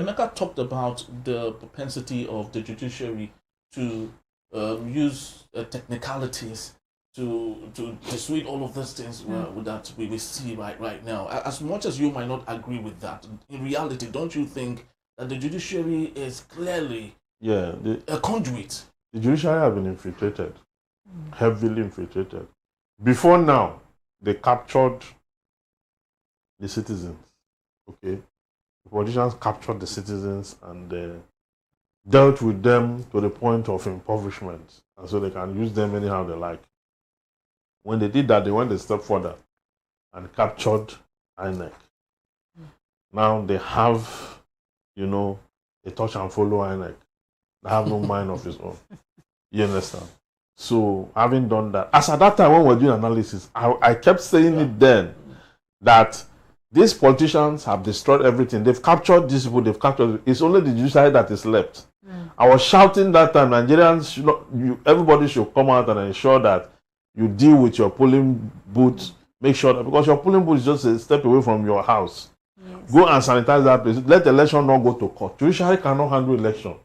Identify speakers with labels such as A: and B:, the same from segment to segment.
A: Emeka talked about the propensity of the judiciary to use technicalities to persuade all of these things that we see right now. As much as you might not agree with that, in reality, don't you think that the judiciary is clearly a conduit?
B: The judiciary have been infiltrated, heavily infiltrated. Before now, they captured the citizens. Okay, the politicians captured the citizens and dealt with them to the point of impoverishment, and so they can use them anyhow they like. When they did that, they went a step further and captured INEC. Now they have, a touch and follow INEC. They have no mind of its own. You understand? So having done that, as at that time when we were doing analysis, I kept saying it then that these politicians have destroyed everything. They've captured these people, it's only the judiciary that is left. I was shouting that time, Nigerians should not, everybody should come out and ensure that you deal with your polling booth. Make sure that, because your polling booth is just a step away from your house. Yes. Go and sanitize that place. Let the election not go to court. Judiciary cannot handle election.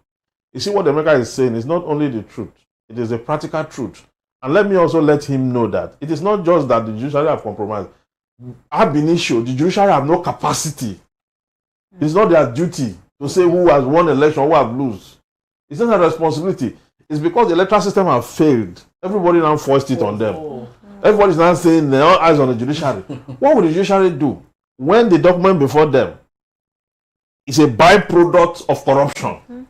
B: You see what the America is saying is not only the truth, it is a practical truth. And let me also let him know that it is not just that the judiciary have compromised. Ab initio, the judiciary have no capacity. It's not their duty to say who has won election, who have lost. It's not a responsibility. It's because the electoral system have failed. Everybody now forced it on them. Everybody's now saying they all eyes on the judiciary. What would the judiciary do when the document before them is a byproduct of corruption?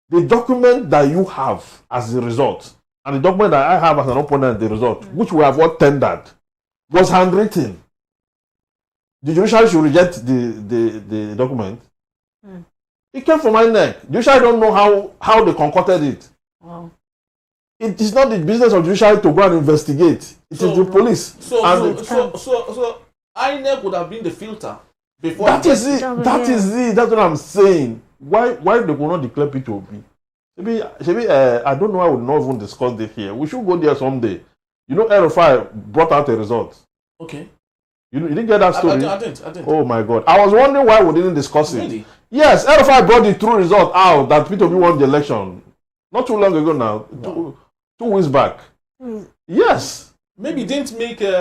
B: The document that you have as the result and the document that I have as an opponent, the result, which we have all tendered, was handwritten. The judiciary should reject the document. It came from my neck. The judiciary don't know how they concocted it. Wow. It is not the business of the judiciary to go and investigate. It is the police.
A: So INEC would have been the filter before.
B: That is it. That's what I'm saying. Why they will not declare P2B? Maybe I don't know. I would not even discuss it here. We should go there someday. Rufai brought out a result.
A: Okay.
B: You didn't get that story?
A: I didn't.
B: Oh my God. I was wondering why we didn't discuss it.
A: Really?
B: Yes, Rufai brought the true result out that P2B won the election. Not too long ago now. No. 2 weeks back. Yes.
A: Maybe it didn't make
B: It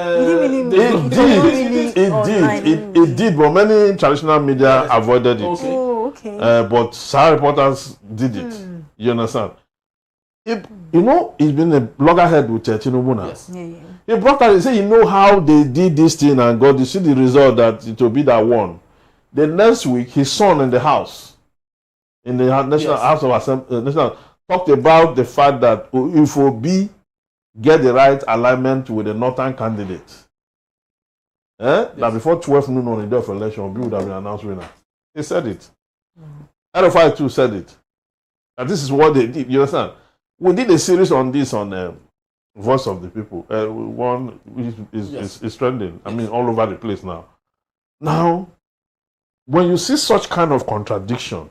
B: did, but many traditional media avoided it.
A: Okay.
C: Oh, okay.
B: But Sahara reporters did it. You understand? He's been a loggerhead with Tinubu now.
A: Yes.
C: Yeah.
B: He brought out, he said, how they did this thing and got, you see the result that it will be that one. The next week, his son in the house, in the National House of Assembly, talked about the fact that if Obi get the right alignment with the northern candidate, that before 12 noon on the day of election, Obi would have been announced winner. He said it. RFI too said it. And this is what they did. You understand? We did a series on this on Voice of the People. One is trending. I mean, all over the place now. Now, when you see such kind of contradiction,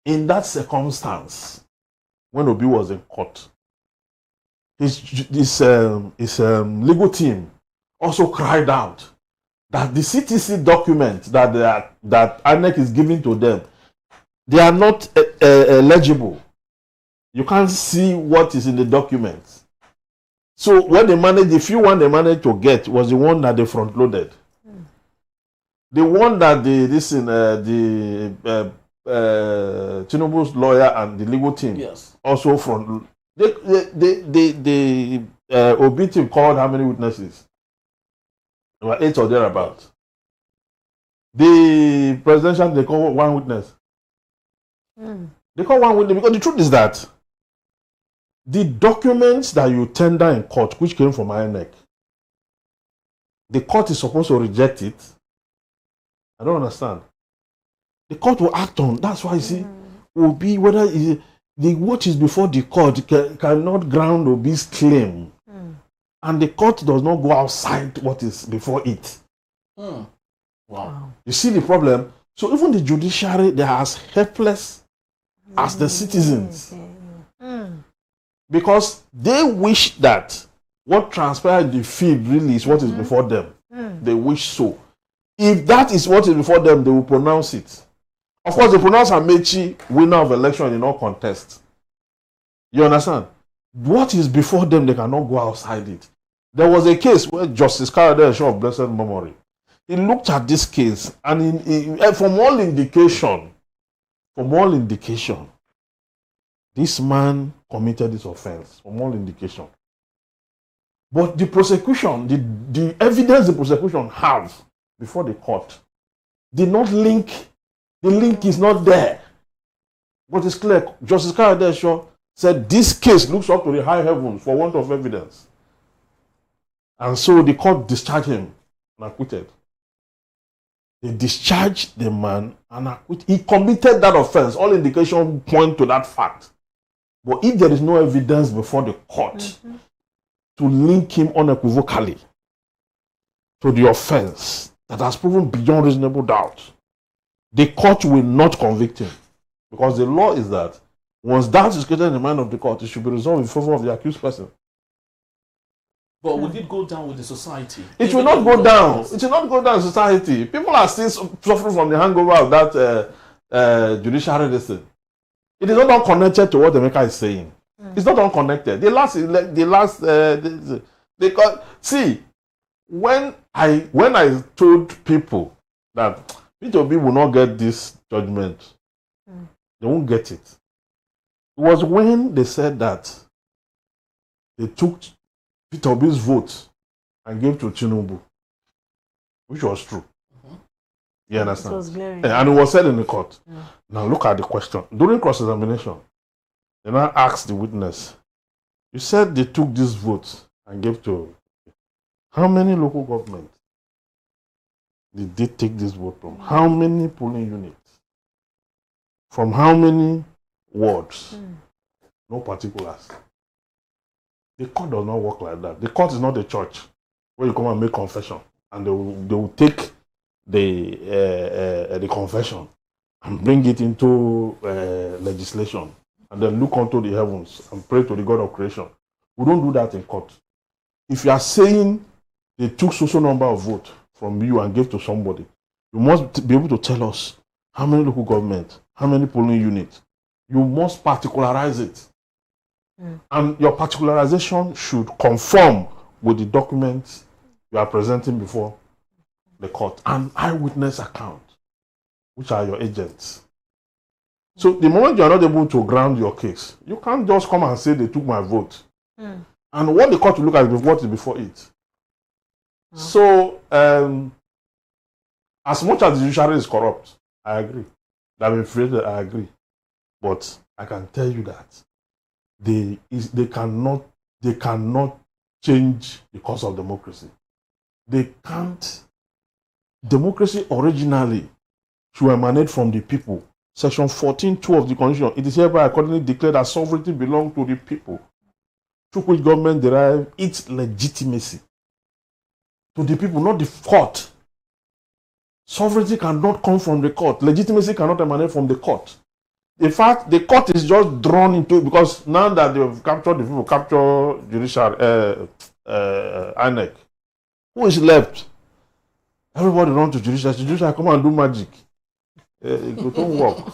B: in that circumstance, when Obi was in court, his legal team also cried out that the CTC document that INEC is giving to them, they are not legible. You can't see what is in the documents. So when the few one they managed to get was the one that they front loaded. The one that Tinubu's lawyer and the legal team also front. The Obi team called how many witnesses? There were 8 or thereabouts. The presidential, they call one witness. They call one witness because the truth is that the documents that you tender in court, which came from INEC, the court is supposed to reject it. I don't understand. The court will act on. That's why you see, will be whether what is before the court cannot ground Obi's claim, and the court does not go outside what is before it. Wow! You see the problem. So even the judiciary, they are as helpless as the citizens, because they wish that what transpired in the field really is what is before them. They wish so. If that is what is before them, they will pronounce it. Of course, they pronounce Amechi winner of election in all contest. You understand? What is before them, they cannot go outside it. There was a case where Justice Kayode Esho of blessed memory, he looked at this case, and from all indication, this man committed this offense, from all indication. But the prosecution, the evidence the prosecution have before the court did not link. The link is not there. But it's clear. Justice Kayode Esho said this case looks up to the high heavens for want of evidence. And so the court discharged him and acquitted. They discharged the man and acquitted. He committed that offense. All indications point to that fact. But if there is no evidence before the court to link him unequivocally to the offense that has proven beyond reasonable doubt, the court will not convict him. Because the law is that once doubt is created in the mind of the court, it should be resolved in favor of the accused person.
A: But would it go down with the society?
B: It will not go down. It will not go down in society. People are still suffering from the hangover of that judiciary decision. It is not unconnected to what Emeka is saying. It's not unconnected. See, when I told people that P2B will not get this judgment, they won't get it. It was when they said that they took Peter Obi's vote and gave to Tinubu, which was true. You understand?
C: It was glaring.
B: And it was said in the court. Now look at the question. During cross-examination, they now asked the witness, you said they took this vote and gave to how many local governments did they take this vote from? How many polling units? From how many wards? No particulars. The court does not work like that. The court is not a church where you come and make confession and they will take the confession and bring it into legislation and then look unto the heavens and pray to the God of creation. We don't do that in court. If you are saying they took social number of votes from you and gave to somebody, you must be able to tell us how many local governments, how many polling units. You must particularize it. And your particularization should conform with the documents you are presenting before the court. An eyewitness account, which are your agents. So the moment you are not able to ground your case, you can't just come and say they took my vote. And what the court will look at is what is before it. So as much as the judiciary is corrupt, I agree. That inflated, I agree. But I can tell you that they cannot change the course of democracy. They can't. Democracy originally should emanate from the people. Section 14(2) of the Constitution. It is hereby accordingly declared that sovereignty belongs to the people, through which government derives its legitimacy. To the people, not the court. Sovereignty cannot come from the court. Legitimacy cannot emanate from the court. In fact, the court is just drawn into it because now that they've captured the people, capture Judicial, INEC. Who is left? Everybody run to Judicial. Judicial, come and do magic. It don't work.